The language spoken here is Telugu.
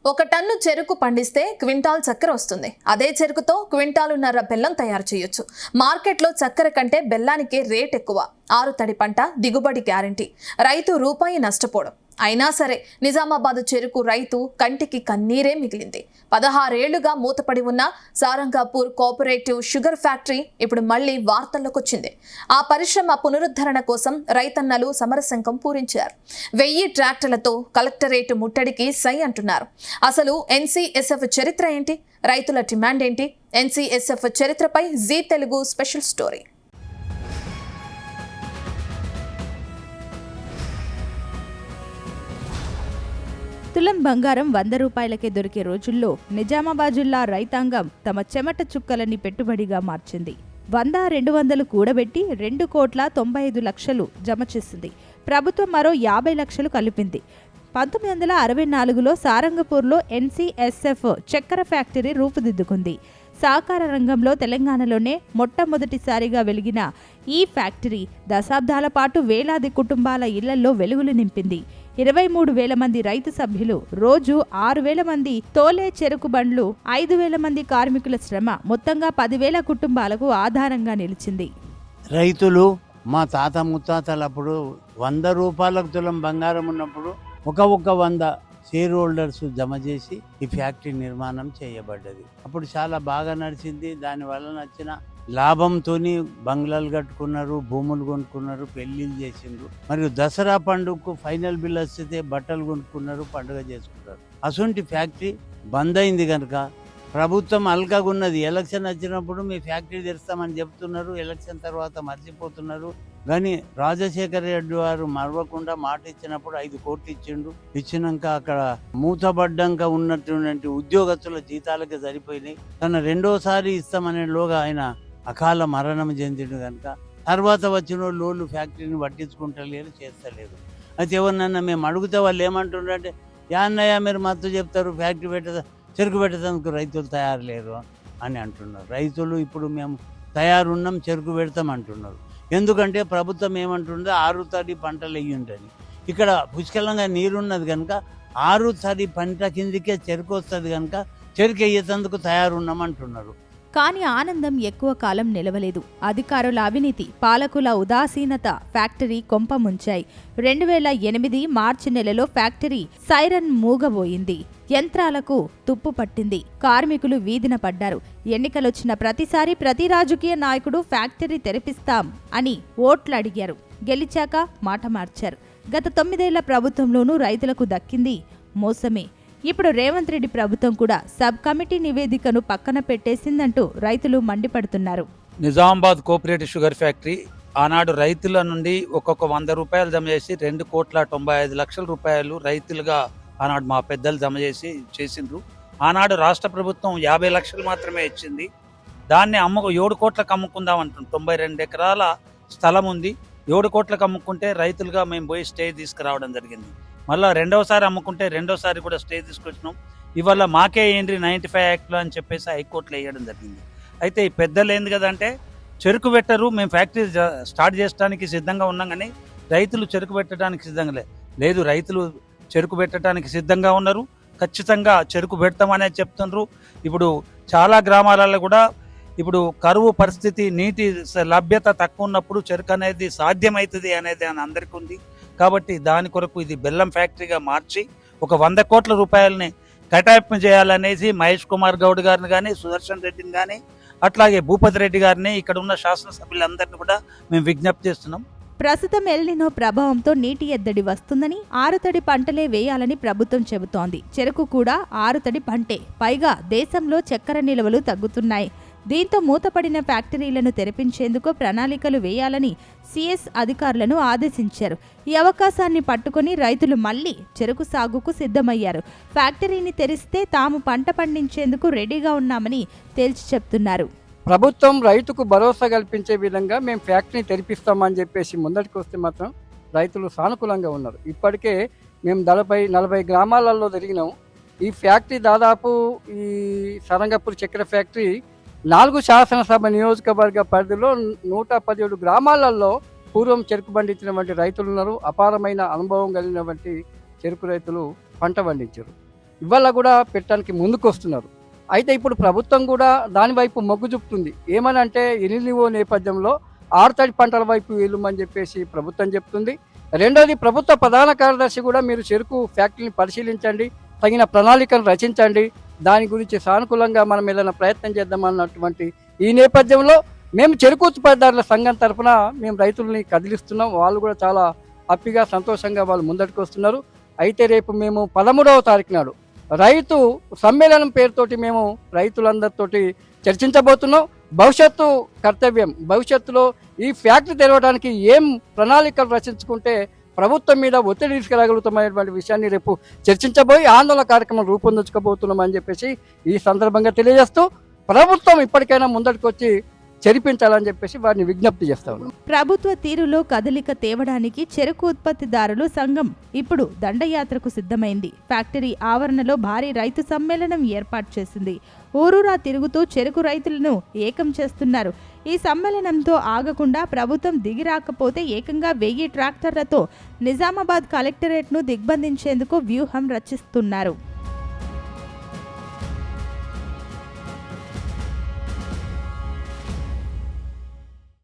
ఒక టన్ను చెరుకు పండిస్తే క్వింటాల్ చక్కెర వస్తుంది. అదే చెరుకుతో క్వింటాలున్నర బెల్లం తయారు చేయొచ్చు. మార్కెట్లో చక్కెర కంటే బెల్లానికే రేట్ ఎక్కువ. 6 తడి పంట, దిగుబడి గ్యారంటీ. రైతు రూపాయి నష్టపోవడం. అయినా సరే నిజామాబాద్ చెరుకు రైతు కంటికి కన్నీరే మిగిలింది. 16 ఏళ్లుగా మూతపడి ఉన్న సారంగాపూర్ కోఆపరేటివ్ షుగర్ ఫ్యాక్టరీ ఇప్పుడు మళ్లీ వార్తల్లోకి వచ్చింది. ఆ పరిశ్రమ పునరుద్ధరణ కోసం రైతన్నలు సమరశంఖం పూరించారు. 1000 ట్రాక్టర్లతో కలెక్టరేట్ ముట్టడికి సై అంటున్నారు. అసలు ఎన్సీఎస్ఎఫ్ చరిత్ర ఏంటి? రైతుల డిమాండ్ ఏంటి? ఎన్సీఎస్ఎఫ్ చరిత్రపై జీ తెలుగు స్పెషల్ స్టోరీ. తులం బంగారం 100 రూపాయలకే దొరికే రోజుల్లో నిజామాబాద్ జిల్లా రైతాంగం తమ చెమట చుక్కలని పెట్టుబడిగా మార్చింది. 100-200 కూడబెట్టి 2,95,00,000 జమ చేసింది. ప్రభుత్వం మరో 50 లక్షలు కలిపింది. 1964లో సారంగపూర్లో ఎన్సీఎస్ఎఫ్ చక్కెర ఫ్యాక్టరీ రూపుదిద్దుకుంది. సహకార రంగంలో తెలంగాణలోనే మొట్టమొదటిసారిగా వెలిగిన ఈ ఫ్యాక్టరీ దశాబ్దాల పాటు వేలాది కుటుంబాల ఇళ్లలో వెలుగులు నింపింది. 23,000 మంది రైతు సభ్యులు, రోజు 6,000 మంది తోలే చెరుకు బండ్లు, 5,000 మంది కార్మికుల శ్రమ మొత్తంగా 10,000 కుటుంబాలకు ఆధారంగా నిలిచింది. రైతులు మా తాత ముత్తాతలప్పుడు 100 రూపాయలకు తులం బంగారం ఉన్నప్పుడు ఒక 100 షేర్ హోల్డర్స్ జమ చేసి ఈ ఫ్యాక్టరీ నిర్మాణం చేయబడ్డది. అప్పుడు చాలా బాగా నడిచింది. దానివల్ల నచ్చిన లాభంతో బంగ్లాలు కట్టుకున్నారు, భూములు కొనుక్కున్నారు, పెళ్లిళ్ళు చేసిండ్రు. మరియు దసరా పండుగకు ఫైనల్ బిల్ వస్తే బట్టలు కొనుక్కున్నారు, పండుగ చేసుకున్నారు. అసొంటి ఫ్యాక్టరీ బంద్ అయింది కనుక ప్రభుత్వం అల్కగా ఉన్నది. ఎలక్షన్ వచ్చినప్పుడు మీ ఫ్యాక్టరీ తెరుస్తామని చెప్తున్నారు, ఎలక్షన్ తర్వాత మర్చిపోతున్నారు. కానీ రాజశేఖర రెడ్డి వారు మరవకుండా మాట ఇచ్చినప్పుడు 5 కోట్లు ఇచ్చిండు. ఇచ్చినాక అక్కడ మూతబడ్డాక ఉన్నటువంటి ఉద్యోగస్తుల జీతాలకి సరిపోయినాయి. తన రెండోసారి ఇస్తామనేలోగా ఆయన అకాల మరణం చెందిండు కనుక తర్వాత వచ్చిన వాళ్ళు ఫ్యాక్టరీని పట్టించుకుంటలేరు, చేస్తలేరు. అయితే ఎవరినన్నా మేము అడిగితే వాళ్ళు ఏమంటుండ్రంటే, అన్నయ్య మీరు మత్తు చెప్తారు, ఫ్యాక్టరీ చెరుకు పెట్టడానికి రైతులు తయారు లేరు అని అంటున్నారు. రైతులు ఇప్పుడు మేము తయారున్నాం, చెరుకు పెడతాం అంటున్నారు. ఎందుకంటే ప్రభుత్వం ఏమంటుందో 6 తడి పంటలు వేయండి. ఇక్కడ పుష్కలంగా నీరున్నది కనుక 6 తడి పంట కిందికే చెరుకు వస్తుంది కనుక చెరుకు వేయేందుకు తయారున్నాం అంటున్నారు. కానీ ఆనందం ఎక్కువ కాలం నిలవలేదు. అధికారుల అవినీతి, పాలకుల ఉదాసీనత ఫ్యాక్టరీ కొంప ముంచాయి. 2008 మార్చి నెలలో ఫ్యాక్టరీ సైరన్ మూగబోయింది. యంత్రాలకు తుప్పు పట్టింది. కార్మికులు వీధిన పడ్డారు. ఎన్నికలొచ్చిన ప్రతిసారి ప్రతి రాజకీయ నాయకుడు ఫ్యాక్టరీ తెరిపిస్తాం అని ఓట్లు అడిగారు. గెలిచాక మాట మార్చారు. గత 9 ఏళ్ల ప్రభుత్వంలోనూ రైతులకు దక్కింది మోసమే. ఇప్పుడు రేవంత్ రెడ్డి ప్రభుత్వం కూడా సబ్ కమిటీ నివేదికను పక్కన పెట్టేసిందంటూ రైతులు మండిపడుతున్నారు. నిజామాబాద్ కోఆపరేటివ్ షుగర్ ఫ్యాక్టరీ ఆనాడు రైతుల నుండి ఒక్కొక్క 100 రూపాయలు జమ చేసి 2,95,00,000 రూపాయలు రైతులుగా ఆనాడు మా పెద్దలు జమ చేసిండ్రు. ఆనాడు రాష్ట్ర ప్రభుత్వం 50 లక్షలు మాత్రమే ఇచ్చింది. దాన్ని 7 కోట్లకు అమ్ముకుందాం అంటుంది. 92 ఎకరాల స్థలం ఉంది. 7 కోట్లకు అమ్ముకుంటే రైతులుగా మేము పోయి స్టే తీసుకురావడం జరిగింది. మళ్ళీ రెండోసారి అమ్ముకుంటే రెండోసారి కూడా స్టే తీసుకొచ్చినాం. ఇవాళ మాకే ఏంటి 95 యాక్ట్లో అని చెప్పేసి హైకోర్టులో వేయడం జరిగింది. అయితే ఈ పెద్దలు ఏంది కదంటే చెరుకు పెట్టరు, మేము ఫ్యాక్టరీ స్టార్ట్ చేయడానికి సిద్ధంగా ఉన్నాం కానీ రైతులు చెరుకు పెట్టడానికి సిద్ధంగా లేదు. రైతులు చెరుకు పెట్టడానికి సిద్ధంగా ఉన్నారు. ఖచ్చితంగా చెరుకు పెడతామనే చెప్తున్నారు. ఇప్పుడు చాలా గ్రామాలలో కూడా ఇప్పుడు కరువు పరిస్థితి, నీటి లభ్యత తక్కువ ఉన్నప్పుడు చెరుకు అనేది సాధ్యమవుతుంది అనేది అని అందరికీ ఉంది. కాబట్టి దాని కొరకు ఇది బెల్లం ఫ్యాక్టరీగా మార్చి ఒక 100 కోట్ల రూపాయలని కేటాయింపు చేయాలనేసి మహేష్ కుమార్ గౌడ్ గారిని కానీ, సుదర్శన్ రెడ్డిని కానీ, అట్లాగే భూపతి రెడ్డి గారిని, ఇక్కడ ఉన్న శాసనసభ్యులందరినీ కూడా మేము విజ్ఞప్తి చేస్తున్నాం. ప్రస్తుతం ఎల్నినో ప్రభావంతో నీటి ఎద్దడి వస్తుందని 6 తడి పంటలే వేయాలని ప్రభుత్వం చెబుతోంది. చెరకు కూడా 6 తడి పంటే. పైగా దేశంలో చక్కెర నిల్వలు తగ్గుతున్నాయి. దీంతో మూతపడిన ఫ్యాక్టరీలను తెరిపించేందుకు ప్రణాళికలు వేయాలని సిఎస్ అధికారులను ఆదేశించారు. ఈ అవకాశాన్ని పట్టుకుని రైతులు మళ్లీ చెరకు సాగుకు సిద్ధమయ్యారు. ఫ్యాక్టరీని తెరిస్తే తాము పంట పండించేందుకు రెడీగా ఉన్నామని తేల్చి చెప్తున్నారు. ప్రభుత్వం రైతుకు భరోసా కల్పించే విధంగా మేము ఫ్యాక్టరీని తెరిపిస్తామని చెప్పేసి ముందటికి వస్తే మాత్రం రైతులు సానుకూలంగా ఉన్నారు. ఇప్పటికే మేము 40 గ్రామాలలో తిరిగినాం. ఈ ఫ్యాక్టరీ దాదాపు ఈ సారంగపూర్ చక్కెర ఫ్యాక్టరీ 4 శాసనసభ నియోజకవర్గ పరిధిలో 117 గ్రామాలలో పూర్వం చెరుకు పండించినటువంటి రైతులు ఉన్నారు. అపారమైన అనుభవం కలిగినటువంటి చెరుకు రైతులు పంట పండించారు. ఇవాళ కూడా పెట్టడానికి ముందుకు వస్తున్నారు. అయితే ఇప్పుడు ప్రభుత్వం కూడా దాని వైపు మొగ్గు చూపుతుంది. ఏమని అంటే ఎనిలివో నేపథ్యంలో ఆరుతడి పంటల వైపు వెళ్ళమని చెప్పేసి ప్రభుత్వం చెప్తుంది. రెండోది, ప్రభుత్వ ప్రధాన కార్యదర్శి కూడా మీరు చెరుకు ఫ్యాక్టరీని పరిశీలించండి, తగిన ప్రణాళికను రచించండి, దాని గురించి సానుకూలంగా మనం ఏదైనా ప్రయత్నం చేద్దామన్నటువంటి ఈ నేపథ్యంలో మేము చెరుకు ఉత్పత్తిదారుల సంఘం తరఫున మేము రైతుల్ని కదిలిస్తున్నాం. వాళ్ళు కూడా చాలా హ్యాపీగా సంతోషంగా వాళ్ళు ముందటికి వస్తున్నారు. అయితే రేపు మేము 13వ తారీఖు నాడు రైతు సమ్మేళనం పేరుతోటి మేము రైతులందరితోటి చర్చించబోతున్నాం. భవిష్యత్తు కర్తవ్యం, భవిష్యత్తులో ఈ ఫ్యాక్టరీ తెరవడానికి ఏం ప్రణాళికలు రచించుకుంటే ప్రభుత్వం మీద ఒత్తిడి తీసుకురాగలుగుతామనేటువంటి విషయాన్ని రేపు చర్చించబోయి ఆందోళన కార్యక్రమం రూపొందించుకోబోతున్నాం అని చెప్పేసి ఈ సందర్భంగా తెలియజేస్తూ ప్రభుత్వం ఇప్పటికైనా ముందటికి వచ్చి చెరిపించాలని చెప్పేసి వారిని విజ్ఞప్తి చేస్తా ఉన్నాం. ప్రభుత్వ తీరులో కదలిక తేవడానికి చెరకు ఉత్పత్తిదారులు సంఘం ఇప్పుడు దండయాత్రకు సిద్ధమైంది. ఫ్యాక్టరీ ఆవరణలో భారీ రైతు సమ్మేళనం ఏర్పాటు చేసింది. ఊరూరా తిరుగుతూ చెరకు రైతులను ఏకం చేస్తున్నారు. ఈ సమ్మేళనంతో ఆగకుండా ప్రభుత్వం దిగిరాకపోతే ఏకంగా 1000 ట్రాక్టర్లతో నిజామాబాద్ కలెక్టరేట్ను దిగ్బంధించేందుకు వ్యూహం రచిస్తున్నారు.